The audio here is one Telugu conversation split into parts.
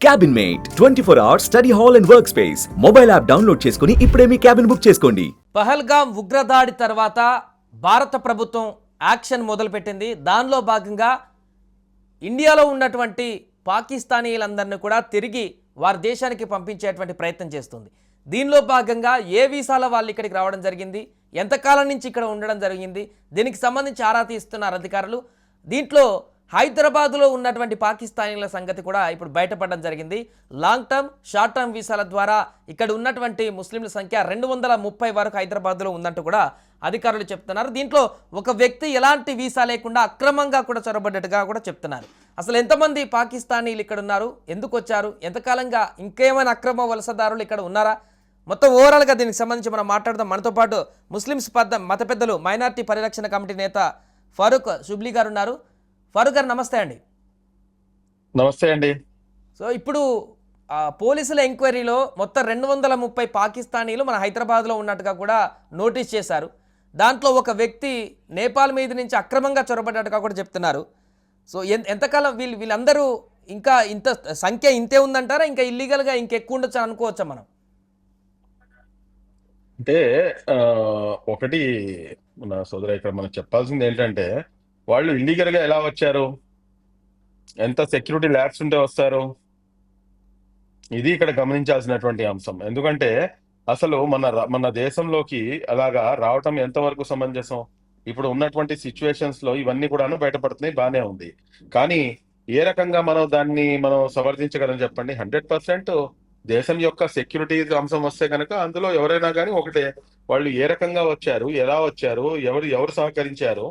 Cabin mate 24 hours study hall and work space mobile app download చేసుకుని ఇప్పుడే మీ క్యాబిన్ బుక్ చేసుకోండి. పహల్గాం ఉగ్రదాడి తర్వాత భారత ప్రభుత్వం యాక్షన్ మొదలుపెట్టింది. దానిలో భాగంగా ఇండియాలో ఉన్నటువంటి పాకిస్తానీలందరినీ కూడా తిరిగి వారి దేశానికి పంపించేటువంటి ప్రయత్నం చేస్తుంది. దీనిలో భాగంగా ఏ వీసాల వాళ్ళు ఇక్కడికి రావడం జరిగింది, ఎంతకాలం నుంచి ఇక్కడ ఉండడం జరిగింది, దీనికి సంబంధించి ఆరా తీస్తున్నారు అధికారులు. దీంట్లో హైదరాబాదులో ఉన్నటువంటి పాకిస్తానీల సంగతి కూడా ఇప్పుడు బయటపడడం జరిగింది. లాంగ్ టర్మ్, షార్ట్ టర్మ్ వీసాల ద్వారా ఇక్కడ ఉన్నటువంటి ముస్లింల సంఖ్య 230 వరకు హైదరాబాద్లో ఉందంటూ కూడా అధికారులు చెప్తున్నారు. దీంట్లో ఒక వ్యక్తి ఎలాంటి వీసా లేకుండా అక్రమంగా కూడా చొరబడ్డట్టుగా కూడా చెప్తున్నారు. అసలు ఎంతమంది పాకిస్తానీలు ఇక్కడ ఉన్నారు, ఎందుకు వచ్చారు, ఎంతకాలంగా ఇంకేమైనా అక్రమ వలసదారులు ఇక్కడ ఉన్నారా, మొత్తం ఓవరాల్గా దీనికి సంబంధించి మనం మాట్లాడదాం. మనతో పాటు ముస్లిమ్స్ మత పెద్దలు మైనార్టీ పరిరక్షణ కమిటీ నేత ఫారూక్ షుబ్లీ గారు ఉన్నారు. ఫారూక్ గారు నమస్తే అండి. నమస్తే అండి. సో ఇప్పుడు పోలీసుల ఎంక్వైరీలో మొత్తం 230 పాకిస్తానీలు మన హైదరాబాద్లో ఉన్నట్టుగా కూడా నోటీస్ చేశారు. దాంట్లో ఒక వ్యక్తి నేపాల్ మీద నుంచి అక్రమంగా చొరబడ్డట్టుగా కూడా చెప్తున్నారు. సో ఎంతకాలం వీళ్ళందరూ ఇంకా ఇంత సంఖ్య ఇంతే ఉందంటారా, ఇంకా ఇల్లీగల్గా ఇంకెక్కువ ఉండొచ్చు అనుకోవచ్చా మనం? అంటే ఒకటి మన సోదరు ఇక్కడ మనం చెప్పాల్సింది ఏంటంటే, వాళ్ళు ఇల్లీగల్ గా ఎలా వచ్చారు, ఎంత సెక్యూరిటీ ల్యాబ్స్ ఉంటే వస్తారు, ఇది ఇక్కడ గమనించాల్సినటువంటి అంశం. ఎందుకంటే అసలు మన దేశంలోకి అలాగా రావటం ఎంతవరకు సమంజసం? ఇప్పుడు ఉన్నటువంటి సిచ్యువేషన్స్ లో ఇవన్నీ కూడాను బయటపడుతున్నాయి, బానే ఉంది. కానీ ఏ రకంగా మనం సమర్థించగలం చెప్పండి? 100% దేశం యొక్క సెక్యూరిటీ అంశం వస్తే కనుక అందులో ఎవరైనా కానీ ఒకటే, వాళ్ళు ఏ రకంగా వచ్చారు, ఎలా వచ్చారు, ఎవరు సహకరించారు,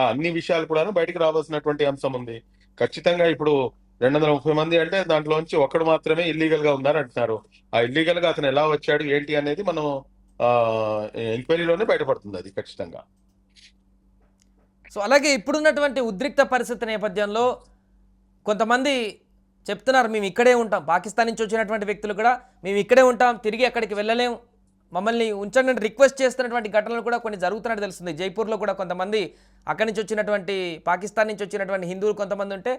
అన్ని విషయాలు కూడాను బయటకు రావాల్సినటువంటి అంశం ఉంది. ఖచ్చితంగా ఇప్పుడు 230 మంది అంటే దాంట్లోంచి ఒకడు మాత్రమే ఇల్లీగల్ గా ఉన్నారు అంటున్నారు. ఆ ఇల్లీగల్ గా అతను ఎలా వచ్చాడు ఏంటి అనేది మనం ఎంక్వైరీలోనే బయటపడుతుంది అది ఖచ్చితంగా. సో అలాగే ఇప్పుడున్నటువంటి ఉద్రిక్త పరిస్థితి నేపథ్యంలో కొంతమంది చెప్తున్నారు, మేము ఇక్కడే ఉంటాం, పాకిస్తాన్ నుంచి వచ్చినటువంటి వ్యక్తులు కూడా మేము ఇక్కడే ఉంటాం, తిరిగి అక్కడికి వెళ్ళలేం, మమ్మల్ని ఉంచండి అని రిక్వెస్ట్ చేస్తున్నటువంటి ఘటనలు కూడా కొన్ని జరుగుతున్నట్టు తెలుస్తుంది. జైపూర్లో కూడా కొంతమంది అక్కడి నుంచి వచ్చినటువంటి పాకిస్తాన్ నుంచి వచ్చినటువంటి హిందువులు కొంతమంది ఉంటే,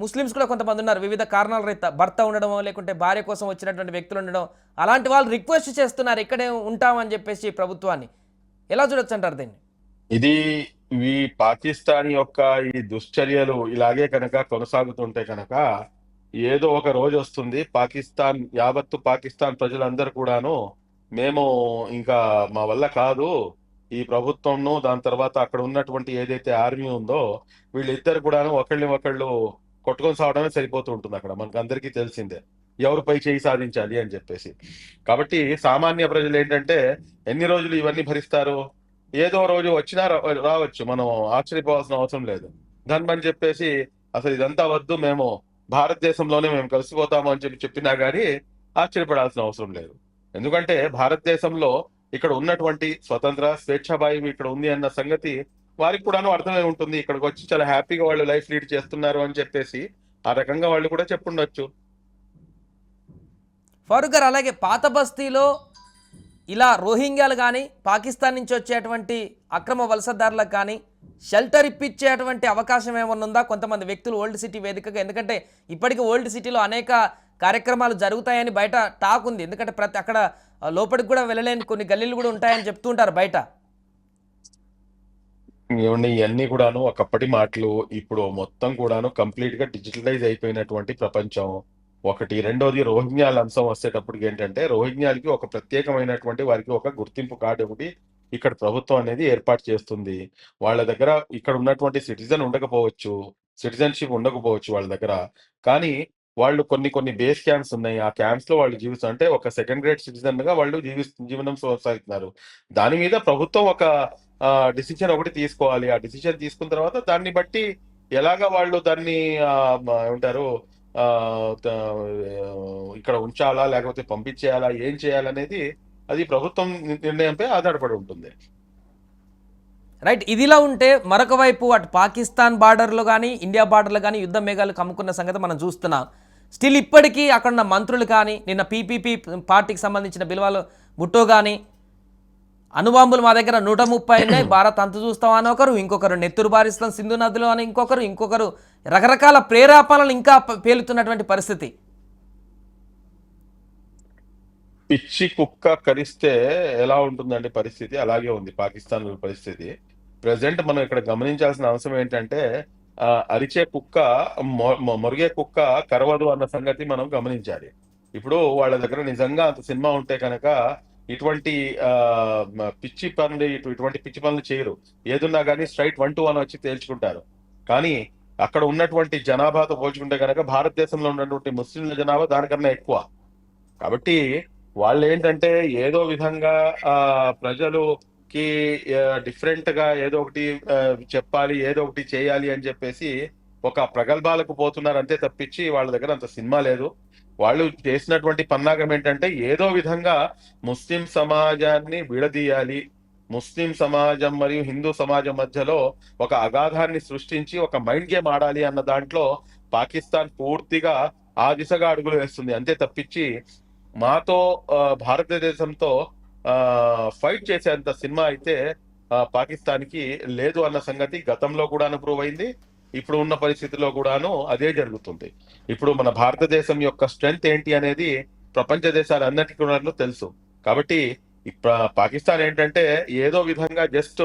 ముస్లిమ్స్ కూడా కొంతమంది ఉన్నారు. వివిధ కారణాల రీత్యా భర్త ఉండడం లేకుంటే భార్య కోసం వచ్చినటువంటి వ్యక్తులు ఉండడం, అలాంటి వాళ్ళు రిక్వెస్ట్ చేస్తున్నారు ఇక్కడే ఉంటామని చెప్పేసి ప్రభుత్వాన్ని. ఎలా చూడొచ్చు అంటారు దీన్ని? ఇది ఈ పాకిస్తాన్ యొక్క ఈ దుశ్చర్యలు ఇలాగే కనుక కొనసాగుతుంటే కనుక ఏదో ఒక రోజు వస్తుంది, యావత్తు పాకిస్తాన్ ప్రజలందరూ కూడాను మేము ఇంకా మా వల్ల కాదు, ఈ ప్రభుత్వంను దాని తర్వాత అక్కడ ఉన్నటువంటి ఏదైతే ఆర్మీ ఉందో వీళ్ళిద్దరు కూడాను ఒకళ్ళు కొట్టుకొని సావడమే సరిపోతూ ఉంటుంది. అక్కడ మనకు అందరికీ తెలిసిందే ఎవరిపై చేయి సాధించాలి అని చెప్పేసి. కాబట్టి సామాన్య ప్రజలు ఏంటంటే ఎన్ని రోజులు ఇవన్నీ భరిస్తారు? ఏదో రోజు వచ్చినా రావచ్చు, మనం ఆశ్చర్యపోవాల్సిన అవసరం లేదు. దాని చెప్పేసి అసలు ఇదంతా వద్దు, మేము భారతదేశంలోనే మేము కలిసిపోతాము అని చెప్పినా కానీ ఆశ్చర్యపడాల్సిన అవసరం లేదు. ఎందుకంటే భారతదేశంలో ఇక్కడ ఉన్నటువంటి స్వతంత్ర స్వేచ్ఛాభాయం ఇక్కడ ఉంది అన్న సంగతి వారికి కూడాను అర్థమై ఉంటుంది. ఇక్కడికి వచ్చి చాలా హ్యాపీగా వాళ్ళు లైఫ్ లీడ్ చేస్తున్నారు అని చెప్పేసి ఆ రకంగా వాళ్ళు కూడా చెప్పుండొచ్చు. ఫారూక్ గారు, అలాగే పాత బస్తీలో ఇలా రోహింగ్యాలు కానీ పాకిస్తాన్ నుంచి వచ్చేటువంటి అక్రమ వలసదారులకు కానీ షెల్టర్ ఇప్పించేటువంటి అవకాశం ఏమన్నా ఉందా కొంతమంది వ్యక్తులు ఓల్డ్ సిటీ వేదికగా? ఎందుకంటే ఇప్పటికీ ఓల్డ్ సిటీలో అనేక కార్యక్రమాలు జరుగుతాయని బయట టాక్ ఉంది. ఎందుకంటే అక్కడ లోపలికి కూడా వెళ్ళలేని కొన్ని గల్లీలు కూడా ఉంటాయని చెప్తుంటారు బయట. ఏమండి, ఇవన్నీ కూడాను ఒకప్పటి మాటలు. ఇప్పుడు మొత్తం కూడాను కంప్లీట్ గా డిజిటలైజ్ అయిపోయినటువంటి ప్రపంచం ఒకటి. రెండోది రోహింగ్యాల అంశం వచ్చేటప్పటికి ఏంటంటే, రోహింగ్యాలకి ఒక ప్రత్యేకమైనటువంటి వారికి ఒక గుర్తింపు కార్డు ఒకటి ఇక్కడ ప్రభుత్వం అనేది ఏర్పాటు చేస్తుంది. వాళ్ళ దగ్గర ఇక్కడ ఉన్నటువంటి సిటిజన్షిప్ ఉండకపోవచ్చు వాళ్ళ దగ్గర. కానీ వాళ్ళు కొన్ని బేస్ క్యాంప్స్ ఉన్నాయి. ఆ క్యాంప్స్ లో వాళ్ళు అంటే ఒక సెకండ్ గ్రేడ్ సిటిజన్ గా వాళ్ళు జీవనం కొనసాగుతున్నారు. దాని మీద ప్రభుత్వం ఒక డిసిషన్ ఒకటి తీసుకోవాలి. ఆ డిసిషన్ తీసుకున్న తర్వాత దాన్ని బట్టి ఎలాగా వాళ్ళు దాన్ని ఏమంటారు ఇక్కడ ఉంచాలా లేకపోతే పంపించేయాలా, ఏం చేయాలనేది అది ప్రభుత్వం నిర్ణయంపై ఆధారపడి ఉంటుంది. రైట్. ఇదిలా ఉంటే మరొక వైపు అటు పాకిస్తాన్ బార్డర్లో కానీ ఇండియా బార్డర్లో కానీ యుద్ధ మేఘాలు కమ్ముకున్న సంగతి మనం చూస్తున్నాం. స్టిల్ ఇప్పటికీ అక్కడ ఉన్న మంత్రులు కానీ, నిన్న పీపీపీ పార్టీకి సంబంధించిన బిల్వాలు భుట్టో కానీ అణుబాంబులు మా దగ్గర 130 ఉన్నాయి, భారత్ అంతు చూస్తాం అని ఒకరు, ఇంకొకరు నెత్తురు బారిస్తాం సింధు నదిలో అని ఇంకొకరు రకరకాల ప్రేరేపణలు ఇంకా పేలుతున్నటువంటి పరిస్థితి. పిచ్చి కుక్క కరిస్తే ఎలా ఉంటుందండి పరిస్థితి, అలాగే ఉంది పాకిస్తాన్ పరిస్థితి. ప్రజెంట్ మనం ఇక్కడ గమనించాల్సిన అంశం ఏంటంటే అరిచే కుక్క మొరిగే కుక్క కరవదు అన్న సంగతి మనం గమనించాలి. ఇప్పుడు వాళ్ళ దగ్గర నిజంగా అంత సినిమా ఉంటే కనుక ఇటువంటి పిచ్చి పనులు ఇటువంటి పిచ్చి పనులు చేయరు. ఏదున్నా కానీ స్ట్రైట్ 1 to 1 వచ్చి తేల్చుకుంటారు. కానీ అక్కడ ఉన్నటువంటి జనాభాతో పోల్చుకుంటే కనుక భారతదేశంలో ఉన్నటువంటి ముస్లింల జనాభా దానికన్నా ఎక్కువ. కాబట్టి వాళ్ళు ఏంటంటే ఏదో విధంగా ప్రజలుకి డిఫరెంట్ గా ఏదో ఒకటి చెప్పాలి, ఏదో ఒకటి చేయాలి అని చెప్పేసి ఒక ప్రగల్భాలకు పోతున్నారు అంతే తప్పించి వాళ్ళ దగ్గర అంత సినిమా లేదు. వాళ్ళు చేసినటువంటి పన్నాగం ఏంటంటే ఏదో విధంగా ముస్లిం సమాజాన్ని విడదీయాలి, ముస్లిం సమాజం మరియు హిందూ సమాజం మధ్యలో ఒక అగాధాన్ని సృష్టించి ఒక మైండ్ గేమ్ ఆడాలి అన్న దాంట్లో పాకిస్తాన్ పూర్తిగా ఆ దిశగా అడుగులు వేస్తుంది అంతే తప్పించి మాతో భారతదేశంతో ఫైట్ చేసేంత సినిమా అయితే పాకిస్తాన్ కి లేదు అన్న సంగతి గతంలో కూడా ప్రూవ్ అయింది. ఇప్పుడు ఉన్న పరిస్థితిలో కూడాను అదే జరుగుతుంది. ఇప్పుడు మన భారతదేశం యొక్క స్ట్రెంగ్త్ ఏంటి అనేది ప్రపంచ దేశాలన్నిటికీ కూడా తెలుసు. కాబట్టి పాకిస్తాన్ ఏంటంటే ఏదో విధంగా జస్ట్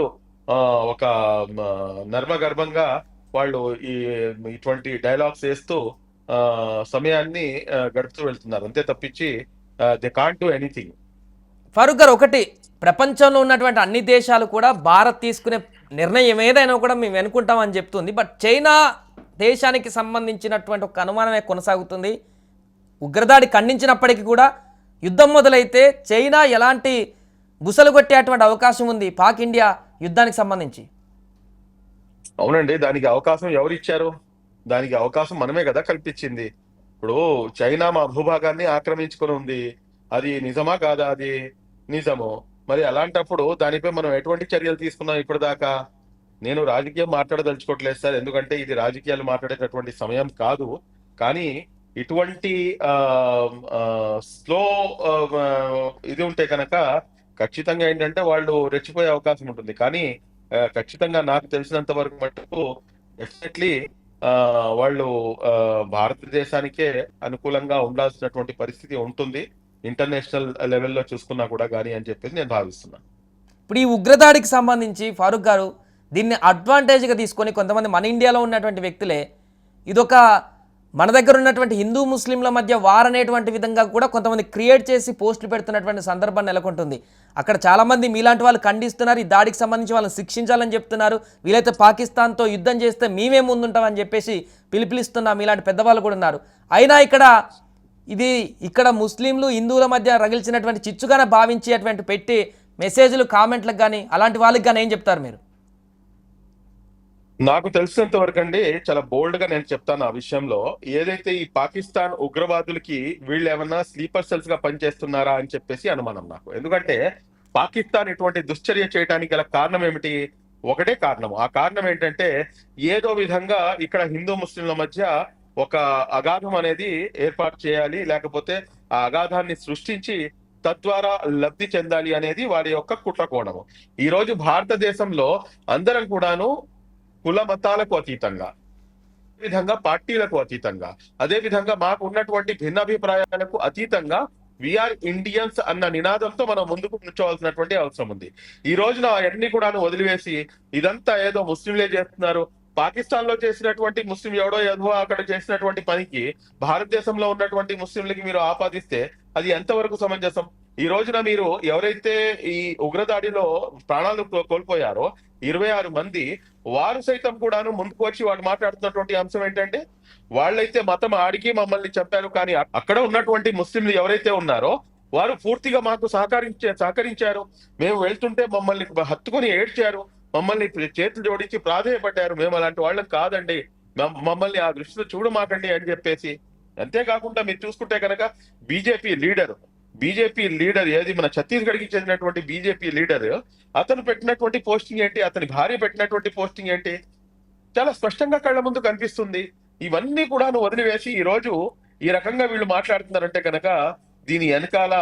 ఒక నర్మగర్భంగా వాళ్ళు ఇటువంటి డైలాగ్స్ వేస్తూ సమయాన్ని గడుపుతూ వెళ్తున్నారు అంతే తప్పించి they can't do anything. Farooq గారు, ఒకటి, ప్రపంచంలో ఉన్నటువంటి అన్ని దేశాలు కూడా భారత్ తీసుకునే నిర్ణయం ఏదైనా కూడా మేము వెనుకుంటామని చెప్తుంది. బట్ చైనా దేశానికి సంబంధించినటువంటి ఒక అనుమానమే కొనసాగుతుంది. ఉగ్రదాడి ఖండించినప్పటికీ కూడా యుద్ధం మొదలైతే చైనా ఎలాంటి గుసలు కొట్టేటువంటి అవకాశం ఉంది పాక్ ఇండియా యుద్ధానికి సంబంధించి? అవునండి, దానికి అవకాశం ఎవరిచ్చారు? దానికి అవకాశం మనమే కదా కల్పించింది. ఇప్పుడు చైనా మా భూభాగాన్ని ఆక్రమించుకొని ఉంది. అది నిజమా కాదా? అది నిజము. మరి అలాంటప్పుడు దానిపై మనం ఎటువంటి చర్యలు తీసుకున్నాం ఇప్పటిదాకా? నేను రాజకీయం మాట్లాడదలుచుకోవట్లేదు సార్, ఎందుకంటే ఇది రాజకీయాలు మాట్లాడేటటువంటి సమయం కాదు. కానీ ఇటువంటి స్లో ఇది ఉంటే కనుక ఖచ్చితంగా ఏంటంటే వాళ్ళు రెచ్చిపోయే అవకాశం ఉంటుంది. కానీ ఖచ్చితంగా నాకు తెలిసినంత వరకు మటుకు డెఫినెట్లీ వాళ్ళు భారతదేశానికే అనుకూలంగా ఉండాల్సినటువంటి పరిస్థితి ఉంటుంది ఇంటర్నేషనల్ లెవెల్లో చూసుకున్నా కూడా కానీ అని చెప్పేసి నేను భావిస్తున్నాను. ఇప్పుడు ఈ ఉగ్రదాడికి సంబంధించి ఫారూక్ గారు దీన్ని అడ్వాంటేజ్గా తీసుకొని కొంతమంది మన ఇండియాలో ఉన్నటువంటి వ్యక్తులే ఇదొక మన దగ్గర ఉన్నటువంటి హిందూ ముస్లింల మధ్య వార్ అనేటువంటి విధంగా కూడా కొంతమంది క్రియేట్ చేసి పోస్టులు పెడుతున్నటువంటి సందర్భం నెలకొంటుంది. అక్కడ చాలామంది మీలాంటి వాళ్ళు ఖండిస్తున్నారు, ఈ దాడికి సంబంధించి వాళ్ళని శిక్షించాలని చెప్తున్నారు. వీలైతే పాకిస్తాన్తో యుద్ధం చేస్తే మేమే ముందుంటామని చెప్పేసి పిలుపునిస్తున్నా మీలాంటి పెద్దవాళ్ళు కూడా ఉన్నారు. అయినా ఇక్కడ ముస్లింలు హిందువుల మధ్య రగిల్చినటువంటి చిచ్చుగానే భావించేటువంటి పెట్టి మెసేజ్లు కామెంట్లకు కానీ అలాంటి వాళ్ళకి కానీ ఏం చెప్తారు మీరు? నాకు తెలిసినంత వరకు అండి చాలా బోల్డ్ గా నేను చెప్తాను ఆ విషయంలో. ఏదైతే ఈ పాకిస్తాన్ ఉగ్రవాదులకి వీళ్ళు ఏమన్నా స్లీపర్ సెల్స్ గా పనిచేస్తున్నారా అని చెప్పేసి అనుమానం నాకు. ఎందుకంటే పాకిస్తాన్ ఇటువంటి దుశ్చర్య చేయడానికి గల కారణం ఏమిటి? ఒకటే కారణం. ఆ కారణం ఏంటంటే ఏదో విధంగా ఇక్కడ హిందూ ముస్లింల మధ్య ఒక అగాధం అనేది ఏర్పాటు చేయాలి, లేకపోతే ఆ అగాధాన్ని సృష్టించి తద్వారా లబ్ధి చెందాలి అనేది వారి యొక్క కుట్ర కోణము. ఈ రోజు భారతదేశంలో అందరం కూడాను కుల మతాలకు అతీతంగా, విధంగా పార్టీలకు అతీతంగా, అదే విధంగా మాకు ఉన్నటువంటి భిన్నాభిప్రాయాలకు అతీతంగా వీఆర్ ఇండియన్స్ అన్న నినాదంతో మనం ముందుకు కూర్చోవాల్సినటువంటి అవసరం ఉంది. ఈ రోజున అవన్నీ కూడా వదిలివేసి ఇదంతా ఏదో ముస్లింలే చేస్తున్నారు, పాకిస్తాన్ లో చేసినటువంటి ముస్లిం ఎవడో ఏదో అక్కడ చేసినటువంటి పనికి భారతదేశంలో ఉన్నటువంటి ముస్లింలకి మీరు ఆపాదిస్తే అది ఎంతవరకు సమంజసం? ఈ రోజున మీరు ఎవరైతే ఈ ఉగ్రదాడిలో ప్రాణాలు కోల్పోయారో 26 మంది, వారు సైతం కూడాను ముందుకు వచ్చి వాళ్ళు మాట్లాడుతున్నటువంటి అంశం ఏంటంటే వాళ్ళైతే మతం ఆడికి మమ్మల్ని చెప్పారు, కానీ అక్కడ ఉన్నటువంటి ముస్లింలు ఎవరైతే ఉన్నారో వారు పూర్తిగా మాకు సహకరించారు. మేము వెళ్తుంటే మమ్మల్ని హత్తుకొని ఏడ్చారు, మమ్మల్ని చేతులు జోడించి ప్రాధేయపడ్డారు. మేము అలాంటి వాళ్ళం కాదండి, మమ్మల్ని ఆ దృష్టిలో చూడమాకండి అని చెప్పేసి. అంతేకాకుండా మీరు చూసుకుంటే కనుక బీజేపీ లీడర్ ఏది మన ఛత్తీస్గఢ్కి చెందినటువంటి బీజేపీ లీడర్, అతను పెట్టినటువంటి పోస్టింగ్ ఏంటి, అతని భార్య పెట్టినటువంటి పోస్టింగ్ ఏంటి, చాలా స్పష్టంగా కళ్ళ ముందు కనిపిస్తుంది. ఇవన్నీ కూడా వదిలివేసి ఈ రోజు ఈ రకంగా వీళ్ళు మాట్లాడుతున్నారంటే కనుక దీని వెనకాల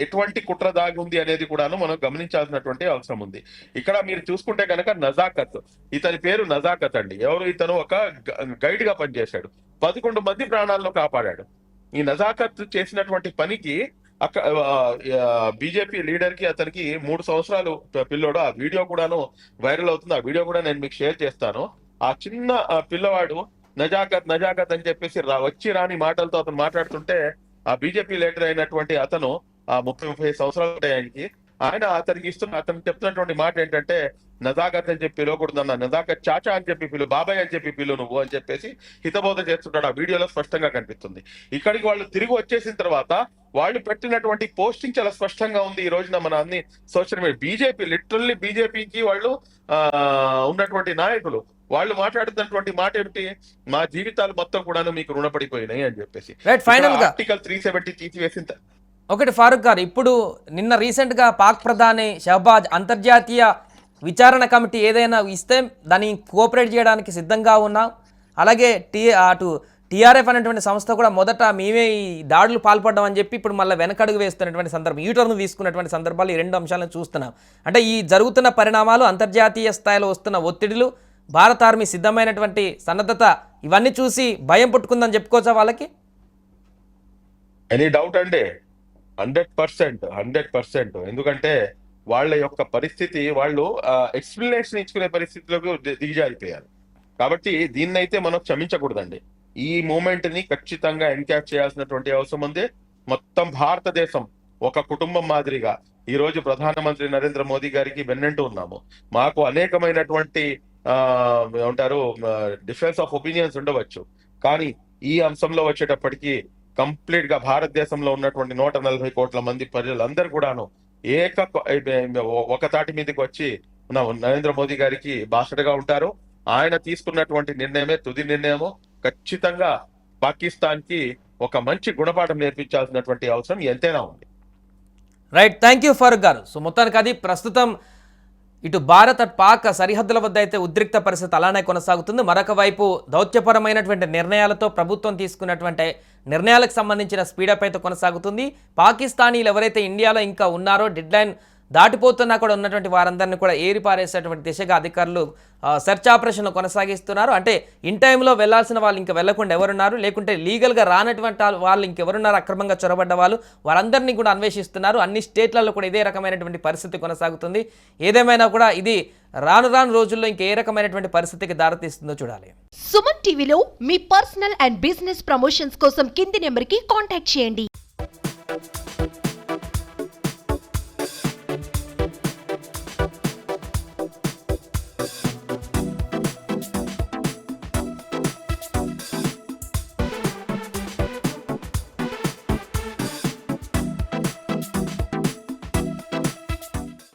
ఎటువంటి కుట్ర దాగి ఉంది అనేది కూడాను మనం గమనించాల్సినటువంటి అవసరం ఉంది. ఇక్కడ మీరు చూసుకుంటే కనుక నజాకత్, ఇతని పేరు నజాకత్ అండి. ఎవరు ఇతను? ఒక గైడ్ గా పనిచేశాడు, 11 మంది ప్రాణాలను కాపాడాడు. ఈ నజాకత్ చేసినటువంటి పనికి బీజేపీ లీడర్ కి అతనికి 3 సంవత్సరాలు పిల్లోడు. ఆ వీడియో కూడాను వైరల్ అవుతుంది. ఆ వీడియో కూడా నేను మీకు షేర్ చేస్తాను. ఆ చిన్న పిల్లవాడు నజాకత్ నజాకత్ అని చెప్పేసి వచ్చి రాని మాటలతో అతను మాట్లాడుతుంటే, ఆ బీజేపీ లీడర్ అయినటువంటి అతను, ఆ 30-35 సంవత్సరాలు ఉంటాయి ఆయనకి, అతను చెప్తున్నటువంటి మాట ఏంటంటే, నజాకత్ అని చెప్పి పిలవకూడదన్న, నజాకత్ చాచా అని చెప్పి పిలు, బాబాయ్ అని చెప్పి పిలు నువ్వు అని చెప్పేసి హితబోధ చేస్తుంటాడు. ఆ వీడియోలో స్పష్టంగా కనిపిస్తుంది. ఇక్కడికి వాళ్ళు తిరిగి వచ్చేసిన తర్వాత వాళ్ళు పెట్టినటువంటి పోస్టింగ్ చాలా స్పష్టంగా ఉంది. ఈ రోజున మన అన్ని సోషల్ మీడియా బీజేపీ, లిటరల్లీ బీజేపీకి వాళ్ళు ఉన్నటువంటి నాయకులు వాళ్ళు మాట్లాడుతున్నటువంటి మాట ఏమిటి? మా జీవితాలు మొత్తం కూడాను మీకు రుణపడిపోయినాయి అని చెప్పేసి. ఫైనల్ గా ఆర్టికల్ 370 తీసివేసిన ఒకటి ఫారూక్ గారు, ఇప్పుడు నిన్న రీసెంట్గా పాక్ ప్రధాని షహబాజ్ అంతర్జాతీయ విచారణ కమిటీ ఏదైనా ఇస్తే దాన్ని కోఆపరేట్ చేయడానికి సిద్ధంగా ఉన్నాం. అలాగే అటు టీఆర్ఎఫ్ అనేటువంటి సంస్థ కూడా మొదట మేమే ఈ దాడులు పాల్పడ్డాం అని చెప్పి ఇప్పుడు మళ్ళీ వెనకడుగు వేస్తున్నటువంటి సందర్భం, యూటర్న్ తీసుకున్నటువంటి సందర్భాలు ఈ 2 అంశాలను చూస్తున్నాం. అంటే ఈ జరుగుతున్న పరిణామాలు, అంతర్జాతీయ స్థాయిలో వస్తున్న ఒత్తిడులు, భారత ఆర్మీ సిద్ధమైనటువంటి సన్నద్ధత, ఇవన్నీ చూసి భయం పుట్టుకుందని చెప్పుకోవచ్చా వాళ్ళకి? ఎనీ డౌట్ అండి? 100%. ఎందుకంటే వాళ్ళ యొక్క పరిస్థితి, వాళ్ళు ఎక్స్ప్లెనేషన్ ఇచ్చుకునే పరిస్థితిలోకి దిగజారిపోయారు. కాబట్టి దీన్నైతే మనం క్షమించకూడదండి. ఈ మూమెంట్ ని ఖచ్చితంగా ఎన్క్యాచ్ చేయాల్సినటువంటి అవసరం ఉంది. మొత్తం భారతదేశం ఒక కుటుంబం మాదిరిగా ఈ రోజు ప్రధానమంత్రి నరేంద్ర మోదీ గారికి వెన్నంటూ ఉన్నాము. మాకు అనేకమైనటువంటి ఏమంటారు డిఫరెన్స్ ఆఫ్ ఒపీనియన్స్ ఉండవచ్చు, కానీ ఈ అంశంలో వచ్చేటప్పటికి కంప్లీట్ గా భారతదేశంలో ఉన్నటువంటి 140 కోట్ల మంది ప్రజలందరూ కూడాను ఒక తాటి మీదకి వచ్చి నరేంద్ర మోదీ గారికి బాసటగా ఉంటారు. ఆయన తీసుకున్నటువంటి నిర్ణయమే తుది నిర్ణయము. ఖచ్చితంగా పాకిస్తాన్ కి ఒక మంచి గుణపాఠం నేర్పించాల్సినటువంటి అవసరం ఎంతైనా ఉంది. రైట్, థ్యాంక్ యూ ఫారూక్ గారు. సో మొత్తానికి అది ప్రస్తుతం ఇటు భారత్ అటు పాక్ సరిహద్దుల వద్ద అయితే ఉద్రిక్త పరిస్థితి అలానే కొనసాగుతుంది. మరొక వైపు దౌత్యపరమైనటువంటి నిర్ణయాలతో ప్రభుత్వం తీసుకున్నటువంటి నిర్ణయాలకు సంబంధించిన స్పీడప్ అయితే కొనసాగుతుంది. పాకిస్తానీలు ఎవరైతే ఇండియాలో ఇంకా ఉన్నారో, డెడ్ లైన్ దాటిపోతున్నా కూడా ఉన్నటువంటి వారందరినీ కూడా ఏరిపారేసేటువంటి దిశగా అధికారులు సెర్చ్ ఆపరేషన్లు కొనసాగిస్తున్నారు. అంటే ఇన్ టైంలో వెళ్లాల్సిన వాళ్ళు ఇంకా వెళ్లకుండా ఎవరున్నారు, లేకుంటే లీగల్గా రానటువంటి వాళ్ళు ఇంకెవరున్నారు, అక్రమంగా చొరబడ్డ వాళ్ళు, వారందరినీ కూడా అన్వేషిస్తున్నారు. అన్ని స్టేట్లలో కూడా ఇదే రకమైనటువంటి పరిస్థితి కొనసాగుతుంది. ఏదేమైనా కూడా ఇది రాను రోజుల్లో ఇంకే రకమైనటువంటి పరిస్థితికి దారితీస్తుందో చూడాలి. సుమన్ టీవీలో మీ పర్సనల్ అండ్ బిజినెస్ ప్రమోషన్స్ కోసం కింది నెంబర్కి కాంటాక్ట్ చేయండి.